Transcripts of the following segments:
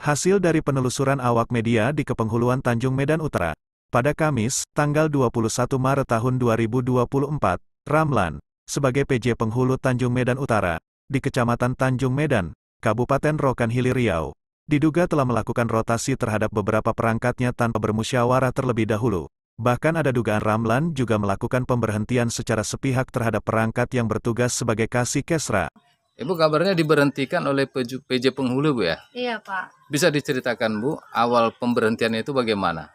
Hasil dari penelusuran awak media di Kepenghuluan Tanjung Medan Utara, pada Kamis, tanggal 21 Maret tahun 2024, Ramlan, sebagai PJ Penghulu Tanjung Medan Utara, di Kecamatan Tanjung Medan, Kabupaten Rokan Hilir Riau, diduga telah melakukan rotasi terhadap beberapa perangkatnya tanpa bermusyawarah terlebih dahulu. Bahkan ada dugaan Ramlan juga melakukan pemberhentian secara sepihak terhadap perangkat yang bertugas sebagai Kasih Kesra. Ibu kabarnya diberhentikan oleh PJ Penghulu, Bu ya? Iya, Pak. Bisa diceritakan, Bu, awal pemberhentiannya itu bagaimana?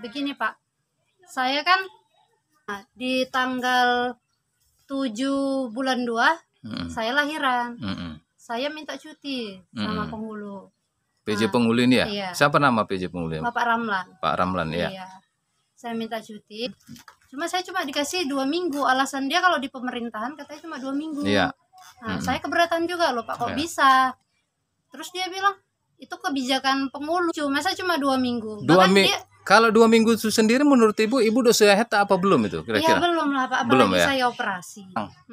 Begini, Pak. Saya kan di tanggal 7 bulan 2, saya lahiran. Saya minta cuti sama penghulu. PJ Penghulu ini ya? Iya. Siapa nama PJ Penghulu? Bapak Ramlan. Pak Ramlan ya? Iya. Saya minta cuti. Saya cuma dikasih 2 minggu. Alasan dia kalau di pemerintahan katanya cuma 2 minggu. Iya. Saya keberatan juga loh, Pak, kok Iya. bisa. Terus dia bilang, itu kebijakan penghulu. Masa cuma 2 minggu? Kalau 2 minggu itu sendiri menurut Ibu udah sehat apa belum itu Iya, kira-kira? belum lah, Pak. Belum Apalagi ya? saya operasi.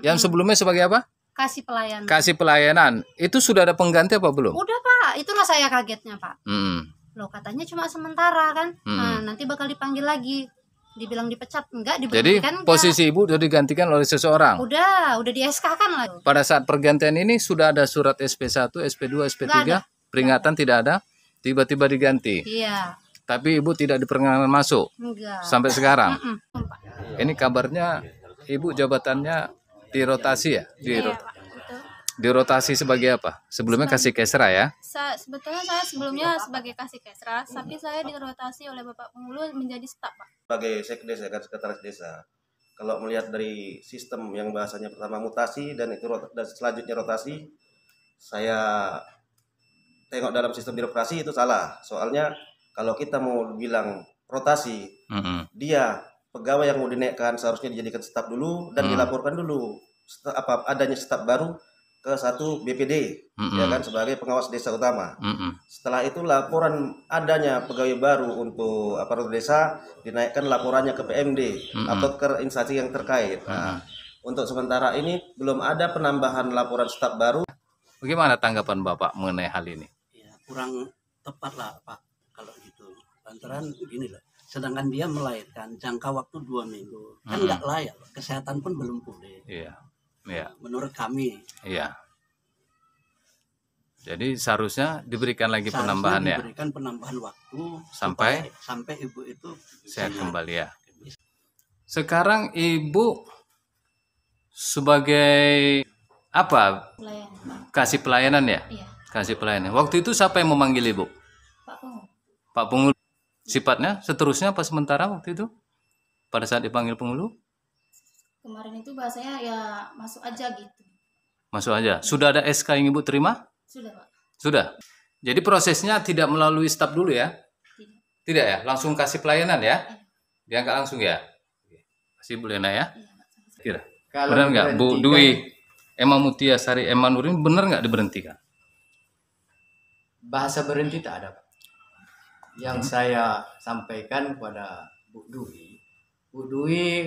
Yang sebelumnya sebagai apa? Kasih pelayanan. Kasih pelayanan. Itu sudah ada pengganti apa belum? Udah, Pak. Itulah saya kagetnya, Pak. Loh, katanya cuma sementara kan. Nah, nanti bakal dipanggil lagi. Dibilang dipecat, enggak, Jadi diberhentikan enggak. posisi Ibu sudah digantikan oleh seseorang. Udah di SK-kan lah. Pada saat pergantian ini sudah ada surat SP1, SP2, SP3, Nggak ada. peringatan tidak ada, tiba-tiba diganti. Iya, Tapi Ibu tidak diperkenankan masuk enggak. sampai sekarang. Pak. Ini kabarnya Ibu jabatannya dirotasi ya? Iya, Pak. Itu. Dirotasi sebagai apa? Sebelumnya Kasih Kesra ya? Sebetulnya saya sebelumnya sebagai Kasih Kesra, tapi saya dirotasi oleh Bapak Penghulu menjadi staf, Pak. Sebagai sekdes ya kan, sekretaris desa. Kalau melihat dari sistem yang bahasanya pertama mutasi dan itu dan selanjutnya rotasi, saya tengok dalam sistem birokrasi itu salah. Soalnya kalau kita mau bilang rotasi, dia pegawai yang mau dinaikkan seharusnya dijadikan staf dulu dan dilaporkan dulu adanya staf baru ke satu BPD ya kan sebagai pengawas desa utama. Setelah itu laporan adanya pegawai baru untuk aparatur desa dinaikkan laporannya ke PMD atau ke instansi yang terkait. Nah, untuk sementara ini belum ada penambahan laporan staf baru. Bagaimana tanggapan Bapak mengenai hal ini? Ya, kurang tepat lah, Pak, kalau gitu. Lantaran gini lah, sedangkan dia melahirkan jangka waktu 2 minggu, kan nggak layak, kesehatan pun belum pulih. Iya. Iya. Menurut kami. Iya. Jadi seharusnya diberikan lagi Seharusnya penambahan ya? diberikan penambahan waktu Sampai ibu itu sehat kembali ya. Sekarang Ibu sebagai apa? Pelayanan. Kasih pelayanan ya? Iya. Kasih pelayanan. Waktu itu siapa yang memanggil Ibu? Pak Penghulu. Pak Penghulu. Sifatnya seterusnya apa sementara waktu itu? Pada saat dipanggil penghulu? Kemarin itu bahasanya ya masuk aja gitu. Masuk aja. Sudah ada SK yang Ibu terima? Sudah, Pak. Sudah. Jadi prosesnya tidak melalui staf dulu ya? Tidak. Tidak ya? Langsung kasih pelayanan ya? Diangkat langsung ya? Kasih Bu Lena ya? Kira. Benar nggak Bu Dwi Emma Mutia Sari Emma Nurin benar nggak diberhentikan? Bahasa berhenti tak ada, Pak. Yang saya sampaikan kepada Bu Dwi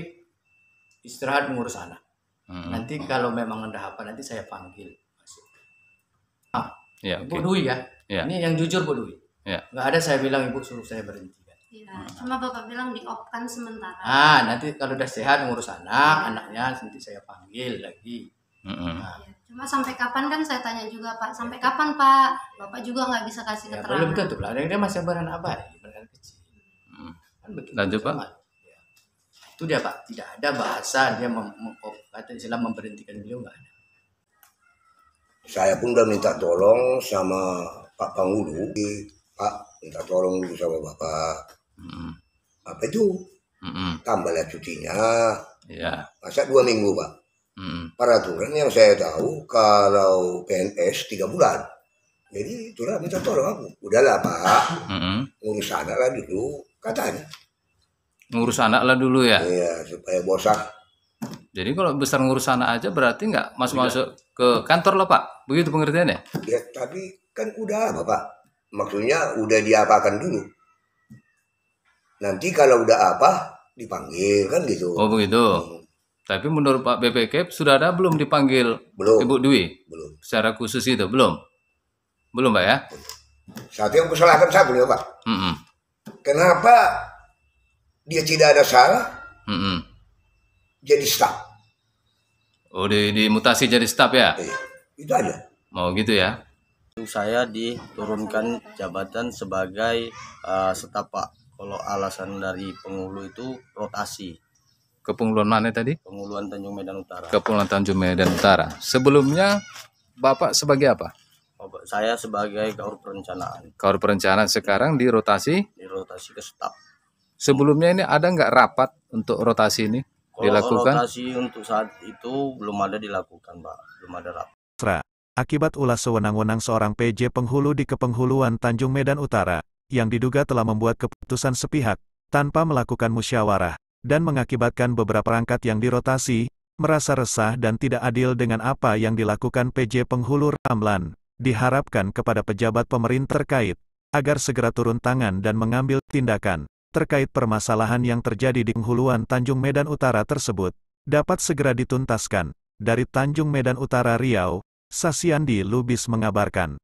istirahat mengurus anak. Nanti kalau memang ada apa nanti saya panggil. Ya, Bu Dwi ya. Ya. Ini yang jujur Bu Dwi. Ya. Nggak ada saya bilang Ibu suruh saya berhenti. Iya, cuma Bapak bilang di-off-kan sementara. Nanti kalau udah sehat ngurus anaknya nanti saya panggil lagi. Ya, cuma sampai kapan kan saya tanya juga, Pak. Sampai kapan, Pak? Bapak juga nggak bisa kasih Ya, keterangan. belum tentu lah. Dia masih beranak bayi, beranak kecil. Kan begitu. Lanjut, Pak. Ya. Itu dia, Pak. Tidak ada bahasa dia kata istilah memberhentikan beliau, nggak ada. Saya pun udah minta tolong sama Pak Penghulu. Pak, minta tolong dulu sama Bapak. Apa itu? Tambahlah cutinya. Ya. Masa 2 minggu, Pak? Peraturan yang saya tahu kalau PNS 3 bulan. Jadi itulah minta tolong aku. Udahlah, Pak. Ngurus anak lah dulu, katanya. Ngurus anak lah dulu ya? Iya, supaya bosan. Jadi kalau besar ngurus anak aja berarti nggak masuk ke kantor lah Pak? Begitu pengertiannya? Ya, tapi kan udah apa, Pak? Maksudnya udah diapakan dulu. Nanti kalau udah apa, dipanggil kan gitu. Oh begitu. Tapi menurut Pak BPK sudah ada belum dipanggil Belum. Ibu Dwi? Belum. Secara khusus itu belum? Belum Pak ya? Satu yang kusalahkan satu ya Pak. Kenapa dia tidak ada salah? Jadi staf. Oh, dimutasi jadi staf ya? Itu aja. Mau gitu ya? Saya diturunkan jabatan sebagai staf Pak. Kalau alasan dari penghulu itu rotasi. Kepenguluan mana tadi? Penghuluan Tanjung Medan Utara. Kepulauan Tanjung Medan Utara. Sebelumnya Bapak sebagai apa? Saya sebagai Kaur Perencanaan. Kaur Perencanaan, sekarang dirotasi? Dirotasi ke staf. Sebelumnya ini ada nggak rapat untuk rotasi ini dilakukan? Rotasi untuk saat itu belum ada dilakukan Pak. Belum ada rapat. Akibat ulah sewenang-wenang seorang PJ penghulu di Kepenghuluan Tanjung Medan Utara, yang diduga telah membuat keputusan sepihak, tanpa melakukan musyawarah, dan mengakibatkan beberapa rangkat yang dirotasi, merasa resah dan tidak adil dengan apa yang dilakukan PJ Penghulu Ramlan. Diharapkan kepada pejabat pemerintah terkait, agar segera turun tangan dan mengambil tindakan, terkait permasalahan yang terjadi di Penghuluan Tanjung Medan Utara tersebut, dapat segera dituntaskan. Dari Tanjung Medan Utara Riau, Sasyandi Lubis mengabarkan.